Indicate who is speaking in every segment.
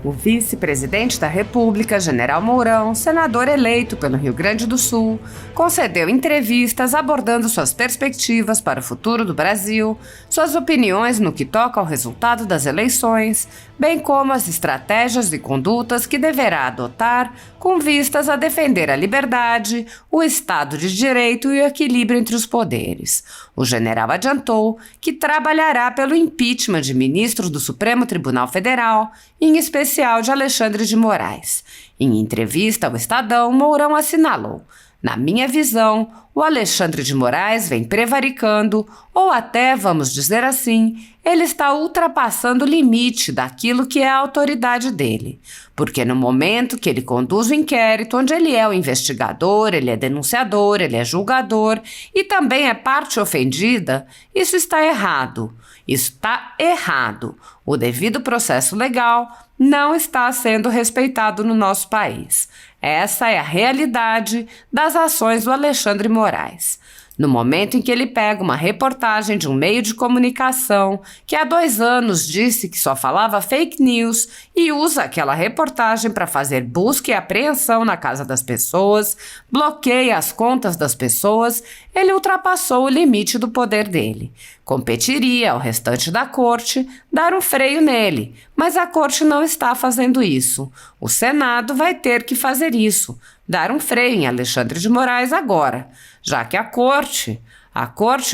Speaker 1: O vice-presidente da República, General Mourão, senador eleito pelo Rio Grande do Sul, concedeu entrevistas abordando suas perspectivas para o futuro do Brasil, suas opiniões no que toca ao resultado das eleições, bem como as estratégias e condutas que deverá adotar com vistas a defender a liberdade, o Estado de Direito e o equilíbrio entre os poderes. O general adiantou que trabalhará pelo impeachment de ministros do Supremo Tribunal Federal, em especial de Alexandre de Moraes. Em entrevista ao Estadão, Mourão assinalou: "Na minha visão, o Alexandre de Moraes vem prevaricando, ou até, vamos dizer assim, ele está ultrapassando o limite daquilo que é a autoridade dele. Porque no momento que ele conduz o inquérito, onde ele é o investigador, ele é denunciador, ele é julgador e também é parte ofendida, isso está errado. Está errado. O devido processo legal não está sendo respeitado no nosso país. Essa é a realidade das ações do Alexandre Moraes. No momento em que ele pega uma reportagem de um meio de comunicação que há 2 anos disse que só falava fake news e usa aquela reportagem para fazer busca e apreensão na casa das pessoas, bloqueia as contas das pessoas, ele ultrapassou o limite do poder dele. Competiria ao restante da corte dar um freio nele, mas a corte não está fazendo isso. O Senado vai ter que fazer isso, dar um freio em Alexandre de Moraes agora, já que a corte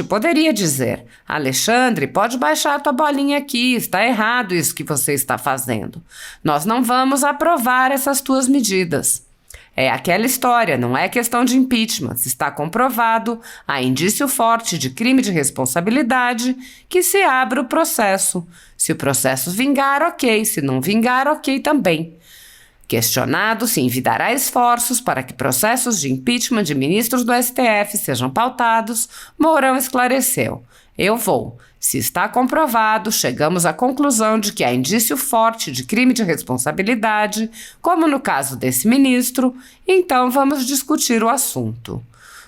Speaker 1: poderia dizer: Alexandre, pode baixar a tua bolinha aqui, está errado isso que você está fazendo. Nós não vamos aprovar essas tuas medidas. É aquela história, não é questão de impeachment. Se está comprovado, há indício forte de crime de responsabilidade, que se abre o processo. Se o processo vingar, ok. Se não vingar, ok também. Questionado se envidará esforços para que processos de impeachment de ministros do STF sejam pautados, Mourão esclareceu: "Eu vou. Se está comprovado, chegamos à conclusão de que há indício forte de crime de responsabilidade, como no caso desse ministro, então vamos discutir o assunto."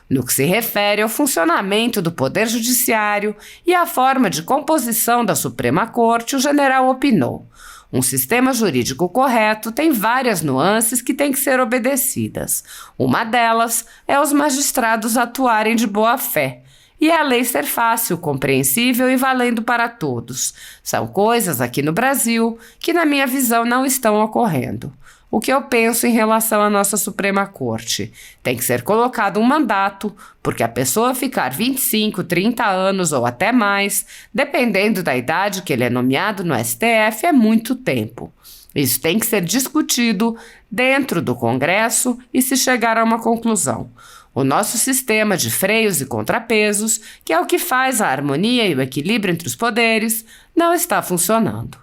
Speaker 1: No que se refere ao funcionamento do Poder Judiciário e à forma de composição da Suprema Corte, o general opinou: "Um sistema jurídico correto tem várias nuances que têm que ser obedecidas. Uma delas é os magistrados atuarem de boa fé e a lei ser fácil, compreensível e valendo para todos. São coisas aqui no Brasil que, na minha visão, não estão ocorrendo. O que eu penso em relação à nossa Suprema Corte? Tem que ser colocado um mandato, porque a pessoa ficar 25, 30 anos ou até mais, dependendo da idade que ele é nomeado no STF, é muito tempo. Isso tem que ser discutido dentro do Congresso e se chegar a uma conclusão. O nosso sistema de freios e contrapesos, que é o que faz a harmonia e o equilíbrio entre os poderes, não está funcionando."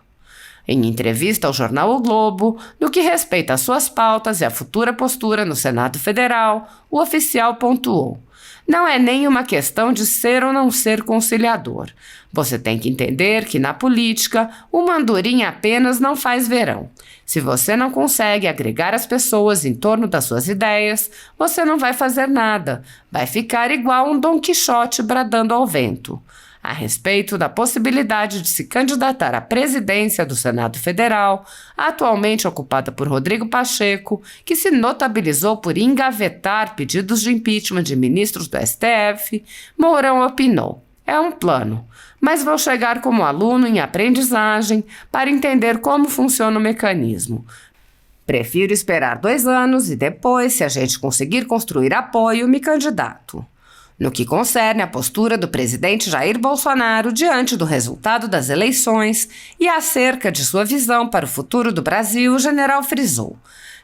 Speaker 1: Em entrevista ao jornal O Globo, no que respeita às suas pautas e à futura postura no Senado Federal, o oficial pontuou: "Não é nem uma questão de ser ou não ser conciliador. Você tem que entender que, na política, uma andorinha apenas não faz verão. Se você não consegue agregar as pessoas em torno das suas ideias, você não vai fazer nada. Vai ficar igual um Dom Quixote bradando ao vento." A respeito da possibilidade de se candidatar à presidência do Senado Federal, atualmente ocupada por Rodrigo Pacheco, que se notabilizou por engavetar pedidos de impeachment de ministros do STF, Mourão opinou: "É um plano, mas vou chegar como aluno em aprendizagem para entender como funciona o mecanismo. Prefiro esperar 2 anos e depois, se a gente conseguir construir apoio, me candidato." No que concerne à postura do presidente Jair Bolsonaro diante do resultado das eleições e acerca de sua visão para o futuro do Brasil, o general frisou: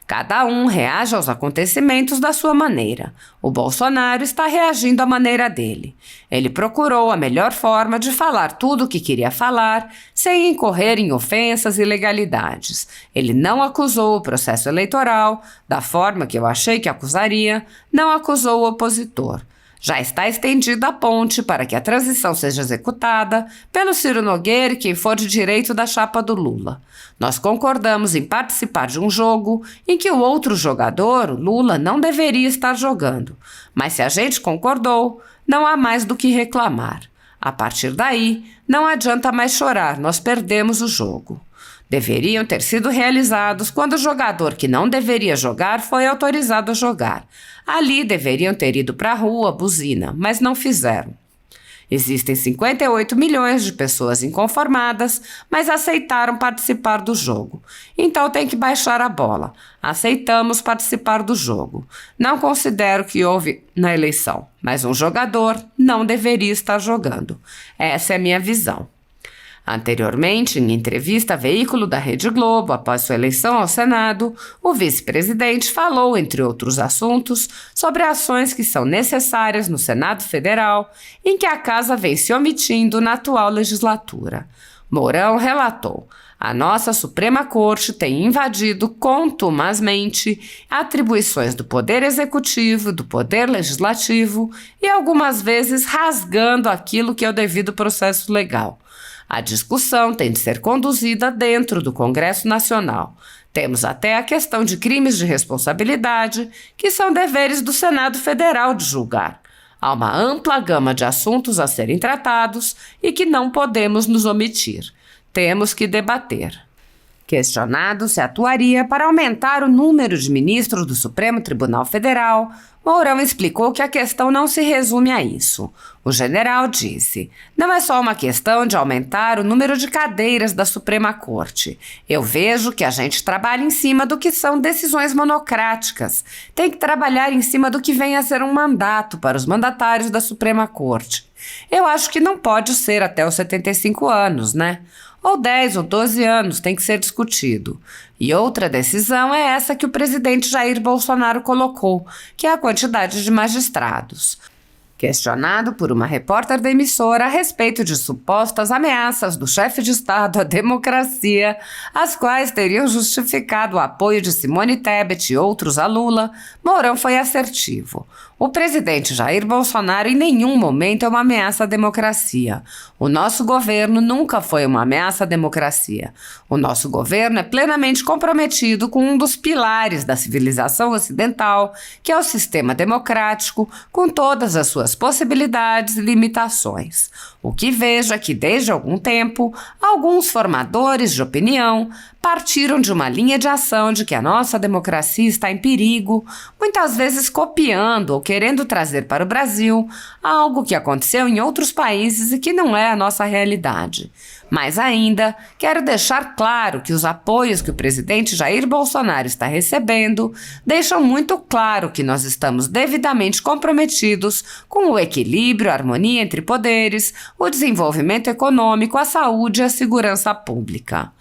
Speaker 1: "Cada um reage aos acontecimentos da sua maneira. O Bolsonaro está reagindo à maneira dele. Ele procurou a melhor forma de falar tudo o que queria falar, sem incorrer em ofensas e ilegalidades. Ele não acusou o processo eleitoral da forma que eu achei que acusaria, não acusou o opositor. Já está estendida a ponte para que a transição seja executada pelo Ciro Nogueira e quem for de direito da chapa do Lula. Nós concordamos em participar de um jogo em que o outro jogador, o Lula, não deveria estar jogando. Mas se a gente concordou, não há mais do que reclamar. A partir daí, não adianta mais chorar, nós perdemos o jogo. Deveriam ter sido realizados quando o jogador que não deveria jogar foi autorizado a jogar. Ali deveriam ter ido para a rua, buzina, mas não fizeram. Existem 58 milhões de pessoas inconformadas, mas aceitaram participar do jogo. Então tem que baixar a bola. Aceitamos participar do jogo. Não considero que houve na eleição, mas um jogador não deveria estar jogando. Essa é a minha visão. Anteriormente, em entrevista a veículo da Rede Globo, após sua eleição ao Senado, o vice-presidente falou, entre outros assuntos, sobre ações que são necessárias no Senado Federal, em que a casa vem se omitindo na atual legislatura. Mourão relatou: a nossa Suprema Corte tem invadido contumazmente atribuições do Poder Executivo, do Poder Legislativo e algumas vezes rasgando aquilo que é o devido processo legal. A discussão tem de ser conduzida dentro do Congresso Nacional. Temos até a questão de crimes de responsabilidade, que são deveres do Senado Federal de julgar. Há uma ampla gama de assuntos a serem tratados e que não podemos nos omitir. Temos que debater. Questionado se atuaria para aumentar o número de ministros do Supremo Tribunal Federal, Mourão explicou que a questão não se resume a isso. O general disse: não é só uma questão de aumentar o número de cadeiras da Suprema Corte. Eu vejo que a gente trabalha em cima do que são decisões monocráticas. Tem que trabalhar em cima do que vem a ser um mandato para os mandatários da Suprema Corte. Eu acho que não pode ser até os 75 anos, né? Ou 10 ou 12 anos, tem que ser discutido. E outra decisão é essa que o presidente Jair Bolsonaro colocou, que é a quantidade de magistrados. Questionado por uma repórter da emissora a respeito de supostas ameaças do chefe de Estado à democracia, as quais teriam justificado o apoio de Simone Tebet e outros a Lula, Mourão foi assertivo. O presidente Jair Bolsonaro em nenhum momento é uma ameaça à democracia. O nosso governo nunca foi uma ameaça à democracia. O nosso governo é plenamente comprometido com um dos pilares da civilização ocidental, que é o sistema democrático, com todas as suas possibilidades e limitações. O que vejo é que, desde algum tempo, alguns formadores de opinião partiram de uma linha de ação de que a nossa democracia está em perigo, muitas vezes copiando ou querendo trazer para o Brasil algo que aconteceu em outros países e que não é a nossa realidade. Mas ainda, quero deixar claro que os apoios que o presidente Jair Bolsonaro está recebendo deixam muito claro que nós estamos devidamente comprometidos com o equilíbrio, a harmonia entre poderes, o desenvolvimento econômico, a saúde e a segurança pública.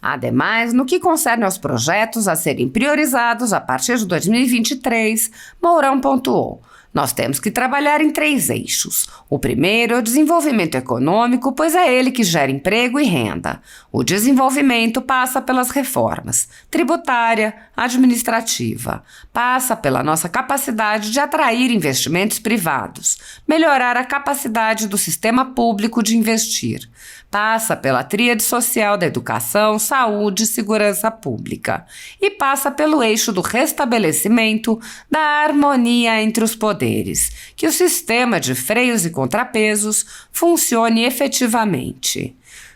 Speaker 1: Ademais, no que concerne aos projetos a serem priorizados a partir de 2023, Mourão pontuou: nós temos que trabalhar em 3 eixos. O primeiro é o desenvolvimento econômico, pois é ele que gera emprego e renda. O desenvolvimento passa pelas reformas tributária, administrativa. Passa pela nossa capacidade de atrair investimentos privados, melhorar a capacidade do sistema público de investir. Passa pela tríade social da educação, saúde e segurança pública. E passa pelo eixo do restabelecimento da harmonia entre os poderes, que o sistema de freios e contrapesos funcione efetivamente.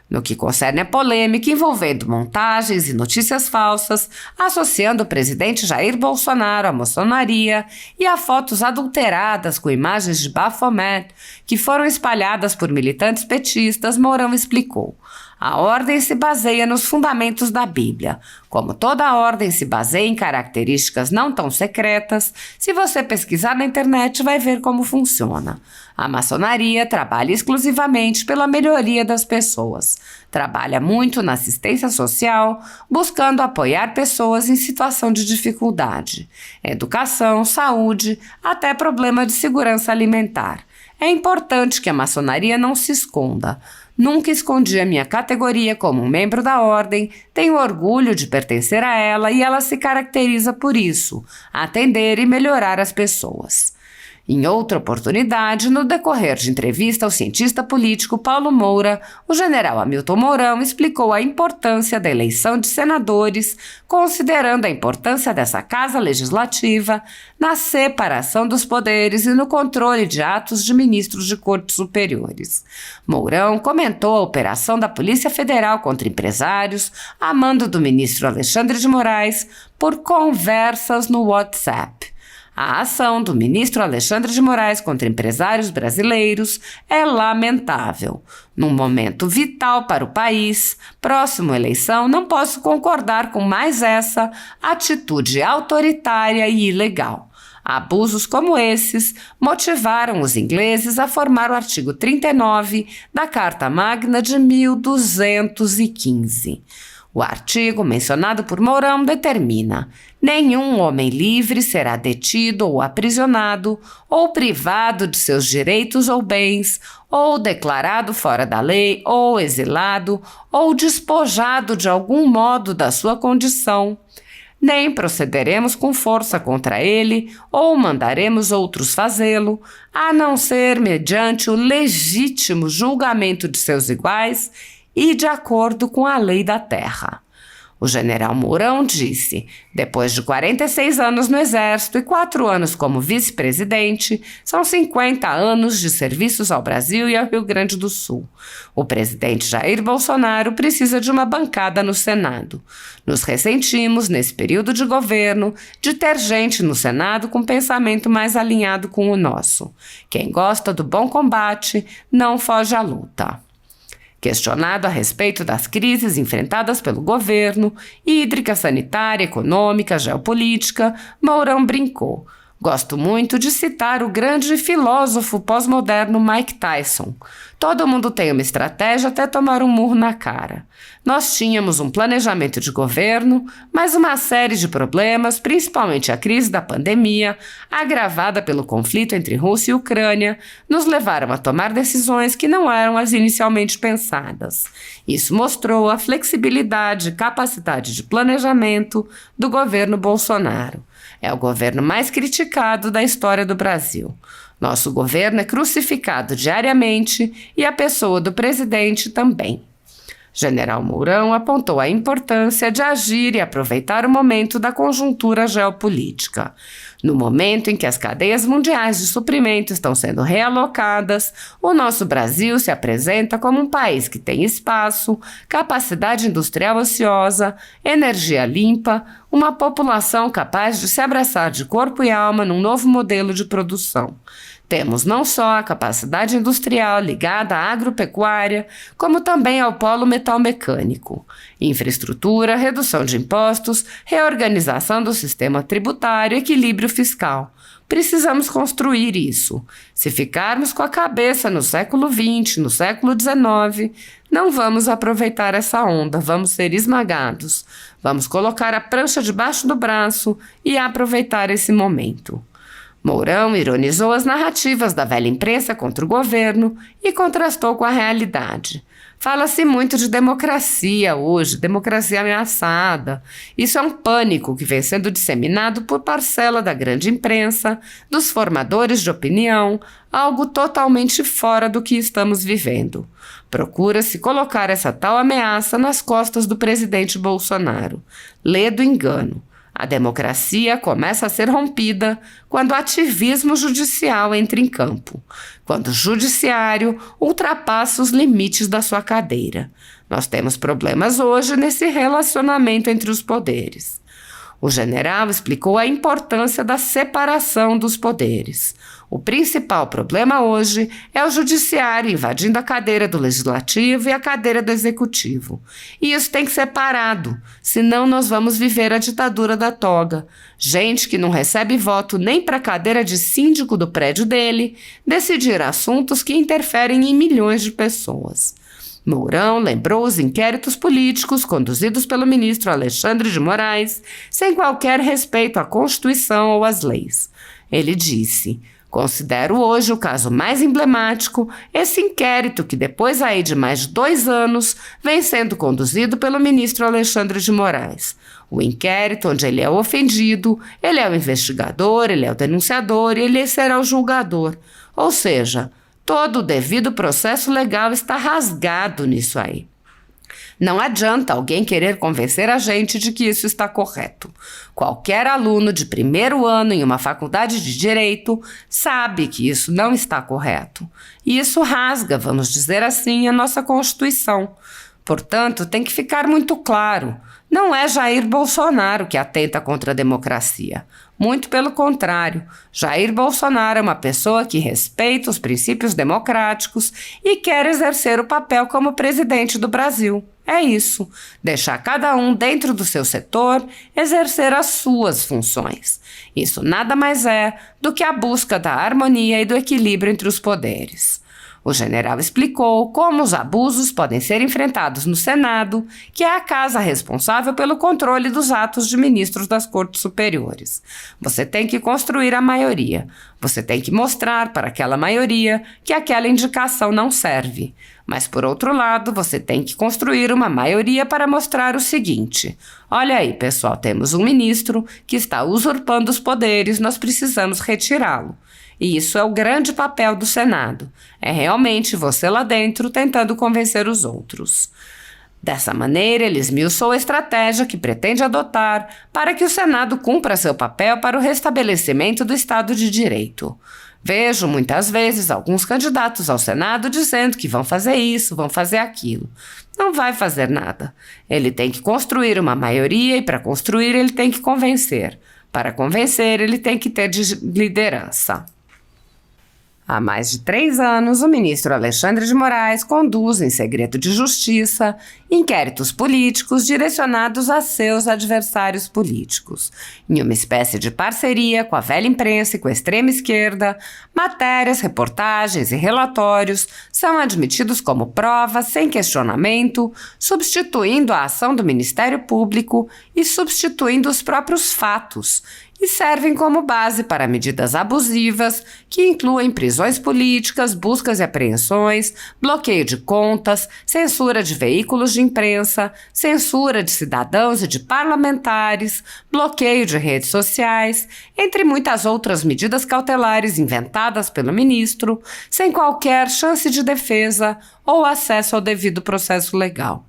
Speaker 1: No que concerne a polêmica envolvendo montagens e notícias falsas, associando o presidente Jair Bolsonaro à maçonaria e a fotos adulteradas com imagens de Baphomet, que foram espalhadas por militantes petistas, Mourão explicou: a ordem se baseia nos fundamentos da Bíblia. Como toda ordem se baseia em características não tão secretas, se você pesquisar na internet vai ver como funciona. A maçonaria trabalha exclusivamente pela melhoria das pessoas. Trabalha muito na assistência social, buscando apoiar pessoas em situação de dificuldade. Educação, saúde, até problema de segurança alimentar. É importante que a maçonaria não se esconda. Nunca escondi a minha categoria como um membro da ordem, tenho orgulho de pertencer a ela e ela se caracteriza por isso, atender e melhorar as pessoas. Em outra oportunidade, no decorrer de entrevista ao cientista político Paulo Moura, o general Hamilton Mourão explicou a importância da eleição de senadores, considerando a importância dessa casa legislativa na separação dos poderes e no controle de atos de ministros de cortes superiores. Mourão comentou a operação da Polícia Federal contra empresários, a mando do ministro Alexandre de Moraes, por conversas no WhatsApp. A ação do ministro Alexandre de Moraes contra empresários brasileiros é lamentável. Num momento vital para o país, próximo à eleição, não posso concordar com mais essa atitude autoritária e ilegal. Abusos como esses motivaram os ingleses a formar o artigo 39 da Carta Magna de 1215. O artigo mencionado por Mourão determina: nenhum homem livre será detido ou aprisionado, ou privado de seus direitos ou bens, ou declarado fora da lei, ou exilado, ou despojado de algum modo da sua condição. Nem procederemos com força contra ele, ou mandaremos outros fazê-lo, a não ser mediante o legítimo julgamento de seus iguais e de acordo com a lei da terra. O general Mourão disse: depois de 46 anos no Exército e 4 anos como vice-presidente, são 50 anos de serviços ao Brasil e ao Rio Grande do Sul. O presidente Jair Bolsonaro precisa de uma bancada no Senado. Nos ressentimos, nesse período de governo, de ter gente no Senado com pensamento mais alinhado com o nosso. Quem gosta do bom combate não foge à luta. Questionado a respeito das crises enfrentadas pelo governo, hídrica, sanitária, econômica, geopolítica, Mourão brincou: gosto muito de citar o grande filósofo pós-moderno Mike Tyson. Todo mundo tem uma estratégia até tomar um murro na cara. Nós tínhamos um planejamento de governo, mas uma série de problemas, principalmente a crise da pandemia, agravada pelo conflito entre Rússia e Ucrânia, nos levaram a tomar decisões que não eram as inicialmente pensadas. Isso mostrou a flexibilidade e capacidade de planejamento do governo Bolsonaro. É o governo mais criticado da história do Brasil. Nosso governo é crucificado diariamente e a pessoa do presidente também. General Mourão apontou a importância de agir e aproveitar o momento da conjuntura geopolítica. No momento em que as cadeias mundiais de suprimento estão sendo realocadas, o nosso Brasil se apresenta como um país que tem espaço, capacidade industrial ociosa, energia limpa, uma população capaz de se abraçar de corpo e alma num novo modelo de produção. Temos não só a capacidade industrial ligada à agropecuária, como também ao polo metalmecânico, infraestrutura, redução de impostos, reorganização do sistema tributário, equilíbrio fiscal. Precisamos construir isso. Se ficarmos com a cabeça no século XX, no século XIX, não vamos aproveitar essa onda, vamos ser esmagados. Vamos colocar a prancha debaixo do braço e aproveitar esse momento. Mourão ironizou as narrativas da velha imprensa contra o governo e contrastou com a realidade. Fala-se muito de democracia hoje, democracia ameaçada. Isso é um pânico que vem sendo disseminado por parcela da grande imprensa, dos formadores de opinião, algo totalmente fora do que estamos vivendo. Procura-se colocar essa tal ameaça nas costas do presidente Bolsonaro. Lê do engano. A democracia começa a ser rompida quando o ativismo judicial entra em campo, quando o judiciário ultrapassa os limites da sua cadeira. Nós temos problemas hoje nesse relacionamento entre os poderes. O general explicou a importância da separação dos poderes. O principal problema hoje é o judiciário invadindo a cadeira do legislativo e a cadeira do executivo. E isso tem que ser parado, senão nós vamos viver a ditadura da toga. Gente que não recebe voto nem para a cadeira de síndico do prédio dele, decidir assuntos que interferem em milhões de pessoas. Mourão lembrou os inquéritos políticos conduzidos pelo ministro Alexandre de Moraes, sem qualquer respeito à Constituição ou às leis. Ele disse: considero hoje o caso mais emblemático esse inquérito que, depois aí de mais de 2 anos, vem sendo conduzido pelo ministro Alexandre de Moraes. O inquérito onde ele é ofendido, ele é o investigador, ele é o denunciador e ele será o julgador. Ou seja, todo o devido processo legal está rasgado nisso aí. Não adianta alguém querer convencer a gente de que isso está correto. Qualquer aluno de primeiro ano em uma faculdade de direito sabe que isso não está correto. E isso rasga, vamos dizer assim, a nossa Constituição. Portanto, tem que ficar muito claro. Não é Jair Bolsonaro que atenta contra a democracia. Muito pelo contrário, Jair Bolsonaro é uma pessoa que respeita os princípios democráticos e quer exercer o papel como presidente do Brasil. É isso, deixar cada um dentro do seu setor exercer as suas funções. Isso nada mais é do que a busca da harmonia e do equilíbrio entre os poderes. O general explicou como os abusos podem ser enfrentados no Senado, que é a casa responsável pelo controle dos atos de ministros das Cortes Superiores. Você tem que construir a maioria. Você tem que mostrar para aquela maioria que aquela indicação não serve. Mas, por outro lado, você tem que construir uma maioria para mostrar o seguinte: olha aí, pessoal, temos um ministro que está usurpando os poderes, nós precisamos retirá-lo. E isso é o grande papel do Senado. É realmente você lá dentro tentando convencer os outros. Dessa maneira, ele esmiuçou a estratégia que pretende adotar para que o Senado cumpra seu papel para o restabelecimento do Estado de Direito. Vejo muitas vezes alguns candidatos ao Senado dizendo que vão fazer isso, vão fazer aquilo. Não vai fazer nada. Ele tem que construir uma maioria e, para construir, ele tem que convencer. Para convencer, ele tem que ter liderança. Há mais de 3 anos, o ministro Alexandre de Moraes conduz, em segredo de justiça, inquéritos políticos direcionados a seus adversários políticos. Em uma espécie de parceria com a velha imprensa e com a extrema esquerda, matérias, reportagens e relatórios são admitidos como prova sem questionamento, substituindo a ação do Ministério Público e substituindo os próprios fatos, e servem como base para medidas abusivas que incluem prisões políticas, buscas e apreensões, bloqueio de contas, censura de veículos de imprensa, censura de cidadãos e de parlamentares, bloqueio de redes sociais, entre muitas outras medidas cautelares inventadas pelo ministro, sem qualquer chance de defesa ou acesso ao devido processo legal.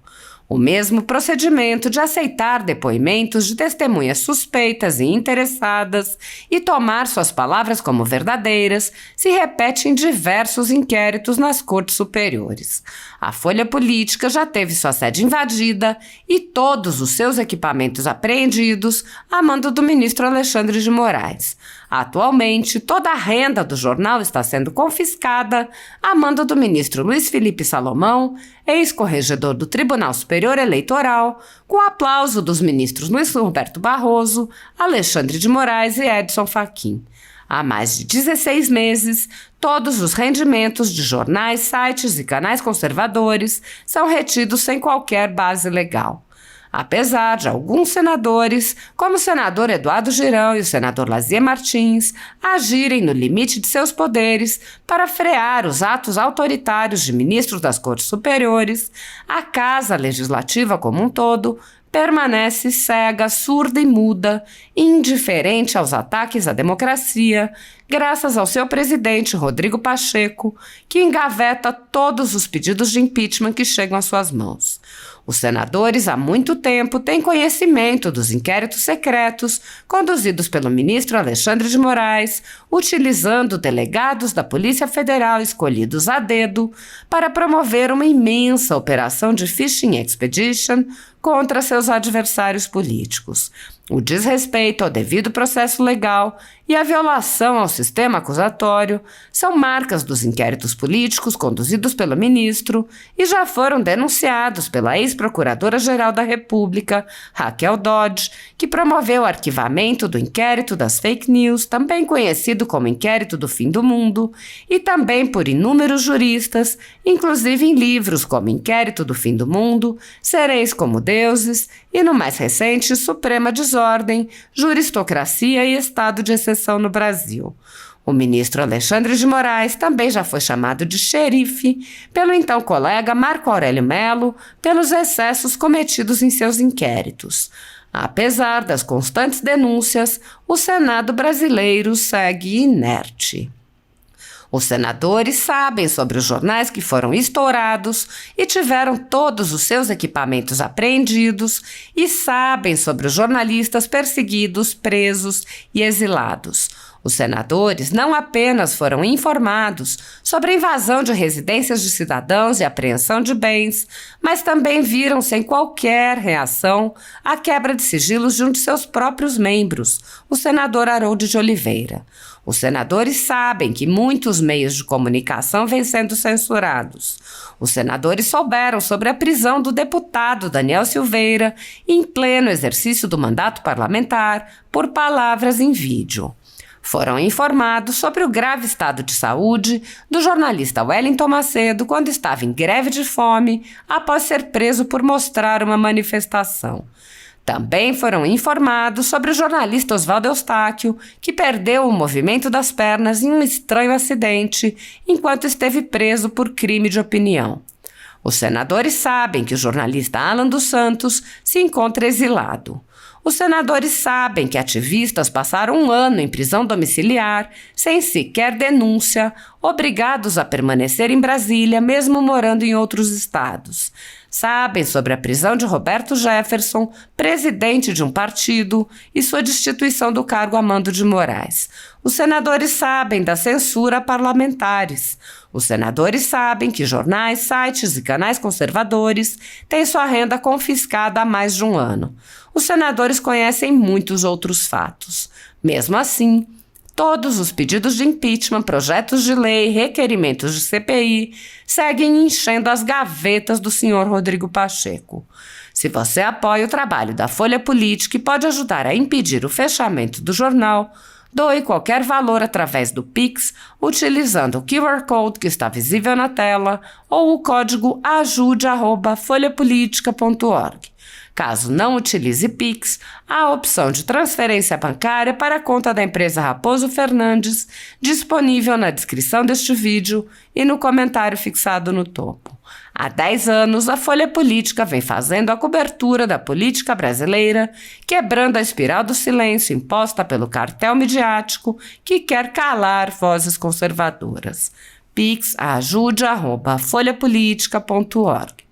Speaker 1: O mesmo procedimento de aceitar depoimentos de testemunhas suspeitas e interessadas e tomar suas palavras como verdadeiras se repete em diversos inquéritos nas Cortes Superiores. A Folha Política já teve sua sede invadida e todos os seus equipamentos apreendidos a mando do ministro Alexandre de Moraes. Atualmente, toda a renda do jornal está sendo confiscada a mando do ministro Luiz Felipe Salomão, ex-corregedor do Tribunal Superior Eleitoral, com o aplauso dos ministros Luiz Roberto Barroso, Alexandre de Moraes e Edson Fachin. Há mais de 16 meses, todos os rendimentos de jornais, sites e canais conservadores são retidos sem qualquer base legal. Apesar de alguns senadores, como o senador Eduardo Girão e o senador Lazier Martins, agirem no limite de seus poderes para frear os atos autoritários de ministros das Cortes Superiores, a Casa Legislativa como um todo permanece cega, surda e muda, indiferente aos ataques à democracia, graças ao seu presidente Rodrigo Pacheco, que engaveta todos os pedidos de impeachment que chegam às suas mãos. Os senadores há muito tempo têm conhecimento dos inquéritos secretos conduzidos pelo ministro Alexandre de Moraes, utilizando delegados da Polícia Federal escolhidos a dedo para promover uma imensa operação de fishing expedition contra seus adversários políticos. O desrespeito ao devido processo legal e a violação ao sistema acusatório são marcas dos inquéritos políticos conduzidos pelo ministro e já foram denunciados pela ex-procuradora-geral da República, Raquel Dodge, que promoveu o arquivamento do inquérito das fake news, também conhecido como Inquérito do Fim do Mundo, e também por inúmeros juristas, inclusive em livros como Inquérito do Fim do Mundo, Sereis como Deuses e, no mais recente, Suprema Desordem, Juristocracia e Estado de Exceção no Brasil. O ministro Alexandre de Moraes também já foi chamado de xerife pelo então colega Marco Aurélio Mello pelos excessos cometidos em seus inquéritos. Apesar das constantes denúncias, o Senado brasileiro segue inerte. Os senadores sabem sobre os jornais que foram estourados e tiveram todos os seus equipamentos apreendidos e sabem sobre os jornalistas perseguidos, presos e exilados. Os senadores não apenas foram informados sobre a invasão de residências de cidadãos e apreensão de bens, mas também viram sem qualquer reação a quebra de sigilos de um de seus próprios membros, o senador Harold de Oliveira. Os senadores sabem que muitos meios de comunicação vêm sendo censurados. Os senadores souberam sobre a prisão do deputado Daniel Silveira em pleno exercício do mandato parlamentar por palavras em vídeo. Foram informados sobre o grave estado de saúde do jornalista Wellington Macedo quando estava em greve de fome após ser preso por mostrar uma manifestação. Também foram informados sobre o jornalista Oswaldo Eustáquio, que perdeu o movimento das pernas em um estranho acidente enquanto esteve preso por crime de opinião. Os senadores sabem que o jornalista Alan dos Santos se encontra exilado. Os senadores sabem que ativistas passaram 1 ano em prisão domiciliar, sem sequer denúncia, obrigados a permanecer em Brasília, mesmo morando em outros estados. Sabem sobre a prisão de Roberto Jefferson, presidente de um partido, e sua destituição do cargo a Mando de Moraes. Os senadores sabem da censura a parlamentares. Os senadores sabem que jornais, sites e canais conservadores têm sua renda confiscada há mais de 1 ano. Os senadores conhecem muitos outros fatos. Mesmo assim, todos os pedidos de impeachment, projetos de lei, requerimentos de CPI seguem enchendo as gavetas do senhor Rodrigo Pacheco. Se você apoia o trabalho da Folha Política e pode ajudar a impedir o fechamento do jornal, doe qualquer valor através do Pix, utilizando o QR Code que está visível na tela ou o código ajude@folhapolitica.org. Caso não utilize Pix, há a opção de transferência bancária para a conta da empresa Raposo Fernandes, disponível na descrição deste vídeo e no comentário fixado no topo. Há 10 anos, a Folha Política vem fazendo a cobertura da política brasileira, quebrando a espiral do silêncio imposta pelo cartel midiático que quer calar vozes conservadoras. Pix ajude@folhapolitica.org.